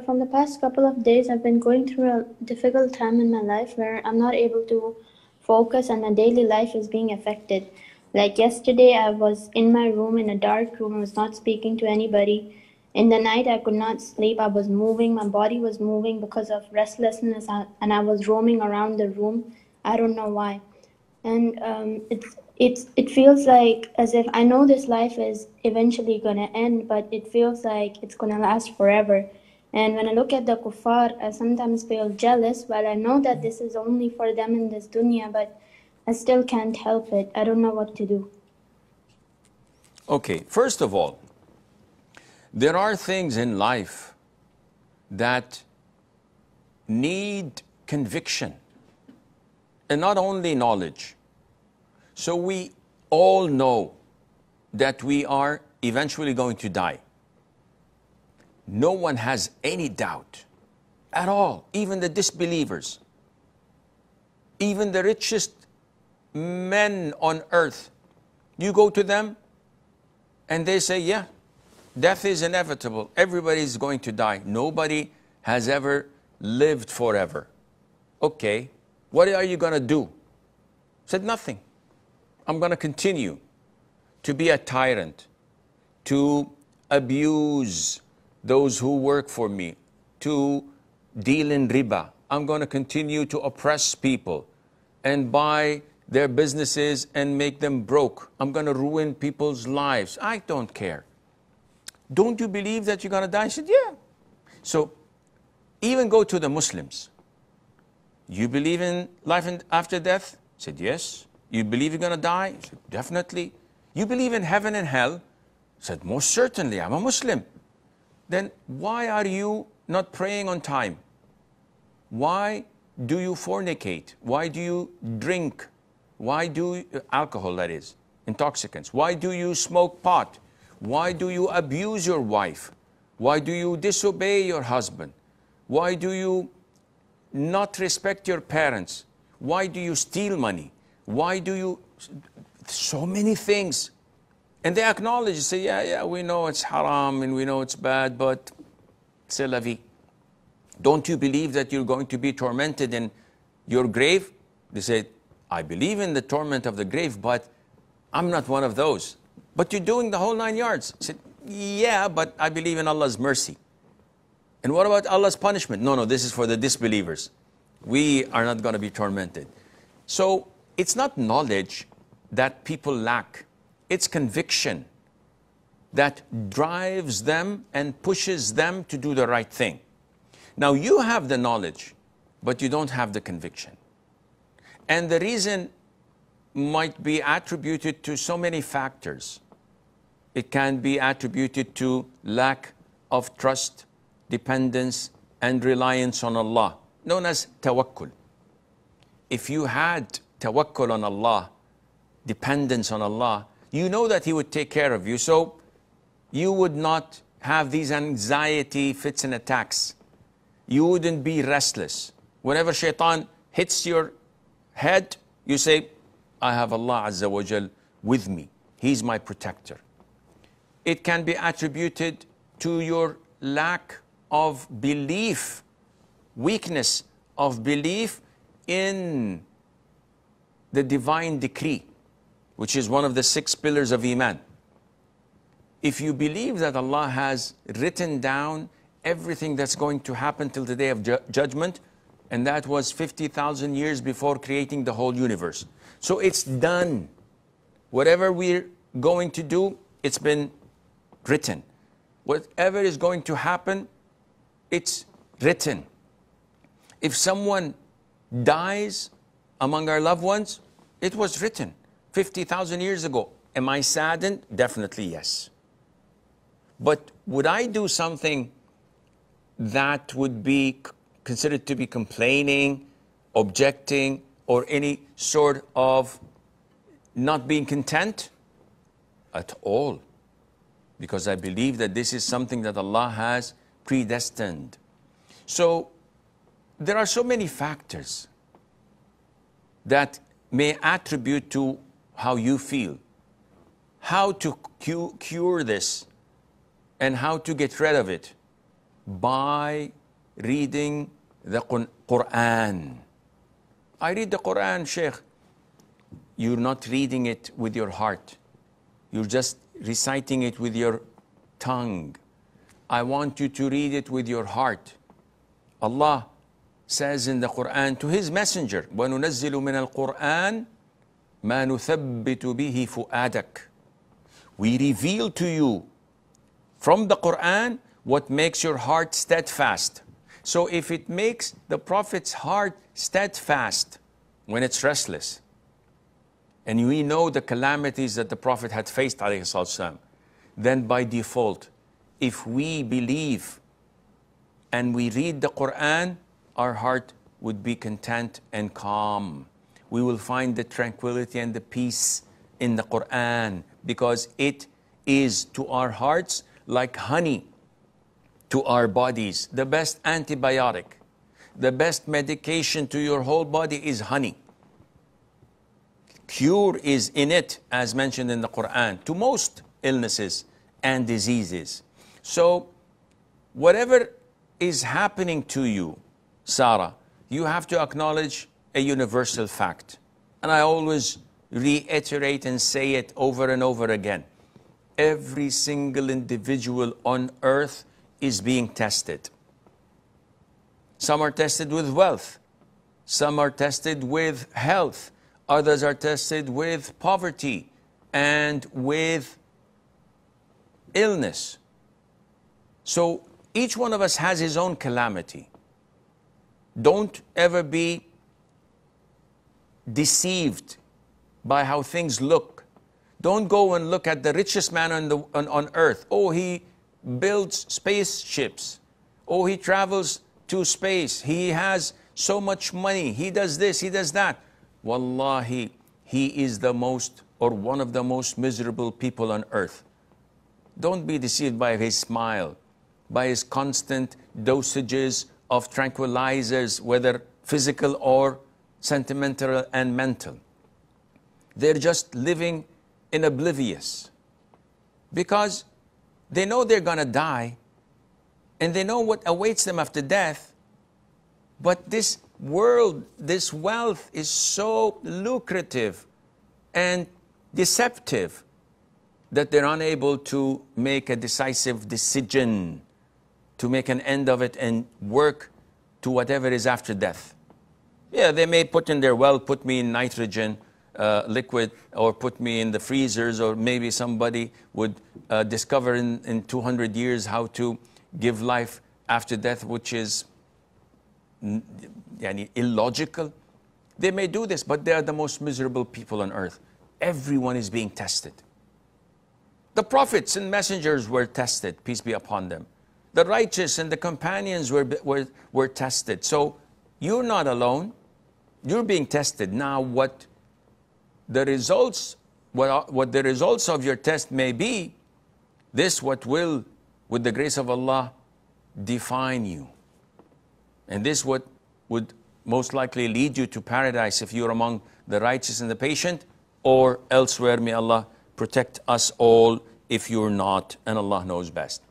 from the past couple of days, I've been going through a difficult time in my life where I'm not able to focus and my daily life is being affected. Like yesterday, I was in my room, in a dark room. I was not speaking to anybody. In the night, I could not sleep. I was moving. My body was moving because of restlessness, and I was roaming around the room. I don't know why. And it feels like as if I know this life is eventually gonna end, but it feels like it's gonna last forever. And when I look at the kuffar, I sometimes feel jealous. While I know that this is only for them in this dunya, but I still can't help it. I don't know what to do. Okay, first of all, there are things in life that need conviction and not only knowledge. So we all know that we are eventually going to die. No one has any doubt at all, even the disbelievers, even the richest men on earth. You go to them and they say, yeah, death is inevitable. Everybody is going to die. Nobody has ever lived forever. Okay, what are you going to do? Said nothing. I'm going to continue to be a tyrant, to abuse those who work for me, to deal in riba. I'm going to continue to oppress people and buy their businesses and make them broke. I'm going to ruin people's lives. I don't care. Don't you believe that you're going to die? I said, yeah. So even go to the Muslims. You believe in life after death? I said, yes. You believe you're going to die? I said, definitely. You believe in heaven and hell? I said, most certainly. I'm a Muslim. Then why are you not praying on time? Why do you fornicate? Why do you drink? Why do you, alcohol, that is, intoxicants? Why do you smoke pot? Why do you abuse your wife? Why do you disobey your husband? Why do you not respect your parents? Why do you steal money? Why do you, so many things. And they acknowledge, say, yeah, we know it's haram and we know it's bad, but c'est la vie. Don't you believe that you're going to be tormented in your grave? They say, I believe in the torment of the grave, but I'm not one of those. But you're doing the whole 9 yards. I said, yeah, but I believe in Allah's mercy. And what about Allah's punishment? No, this is for the disbelievers. We are not going to be tormented. So it's not knowledge that people lack. It's conviction that drives them and pushes them to do the right thing. Now you have the knowledge, but you don't have the conviction. And the reason might be attributed to so many factors. It can be attributed to lack of trust, dependence, and reliance on Allah, known as tawakkul. If you had tawakkul on Allah, dependence on Allah, you know that He would take care of you, so you would not have these anxiety fits and attacks. You wouldn't be restless. Whenever shaitan hits your head, you say, I have Allah Azza wa Jal with me. He's my protector. It can be attributed to your lack of belief, weakness of belief in the divine decree, which is one of the 6 pillars of Iman. If you believe that Allah has written down everything that's going to happen till the day of judgment, and that was 50,000 years before creating the whole universe. So it's done. Whatever we're going to do, it's been written. Whatever is going to happen, it's written. If someone dies among our loved ones, it was written 50,000 years ago. Am I saddened? Definitely yes. But would I do something that would be considered to be complaining, objecting, or any sort of not being content? At all. Because I believe that this is something that Allah has predestined. So there are so many factors that may attribute to how you feel. How to cure this and how to get rid of it. by reading the Quran. I read the Quran, Sheikh. You're not reading it with your heart. You're just reciting it with your tongue. I want you to read it with your heart. Allah says in the Quran to His Messenger, وَنُنَزِّلُ مِنَ الْقُرْآنِ مَا نُثَبِّتُ بِهِ فُؤَادَكَ. We reveal to you from the Quran what makes your heart steadfast. So if it makes the Prophet's heart steadfast when it's restless, and we know the calamities that the Prophet had faced, ﷺ, then by default, if we believe and we read the Quran, our heart would be content and calm. We will find the tranquility and the peace in the Quran, because it is to our hearts like honey to our bodies. The best antibiotic, the best medication to your whole body is honey. Cure is in it, as mentioned in the Quran, to most illnesses and diseases. So whatever is happening to you, Sarah, you have to acknowledge a universal fact. And I always reiterate and say it over and over again. Every single individual on earth is being tested. Some are tested with wealth. Some are tested with health. Others are tested with poverty and with illness. So each one of us has his own calamity. Don't ever be deceived by how things look. Don't go and look at the richest man on earth. Oh, he builds spaceships. Oh, he travels to space. He has so much money. He does this, he does that. Wallahi, he is the most or one of the most miserable people on earth. Don't be deceived by his smile, by his constant dosages of tranquilizers, whether physical or sentimental and mental. They're just living in oblivious because they know they're going to die and they know what awaits them after death. But this world, this wealth is so lucrative and deceptive that they're unable to make a decisive decision to make an end of it and work to whatever is after death. Yeah, they may put in their well, put me in nitrogen liquid, or put me in the freezers, or maybe somebody would discover in 200 years how to give life after death, which is illogical. They may do this, but they are the most miserable people on earth. Everyone is being tested. The prophets and messengers were tested, peace be upon them. The righteous and the companions were tested. So you're not alone. You're being tested. Now what the results of your test may be, this what will, with the grace of Allah, define you. And this what would most likely lead you to paradise if you're among the righteous and the patient, or elsewhere. May Allah protect us all if you're not, and Allah knows best.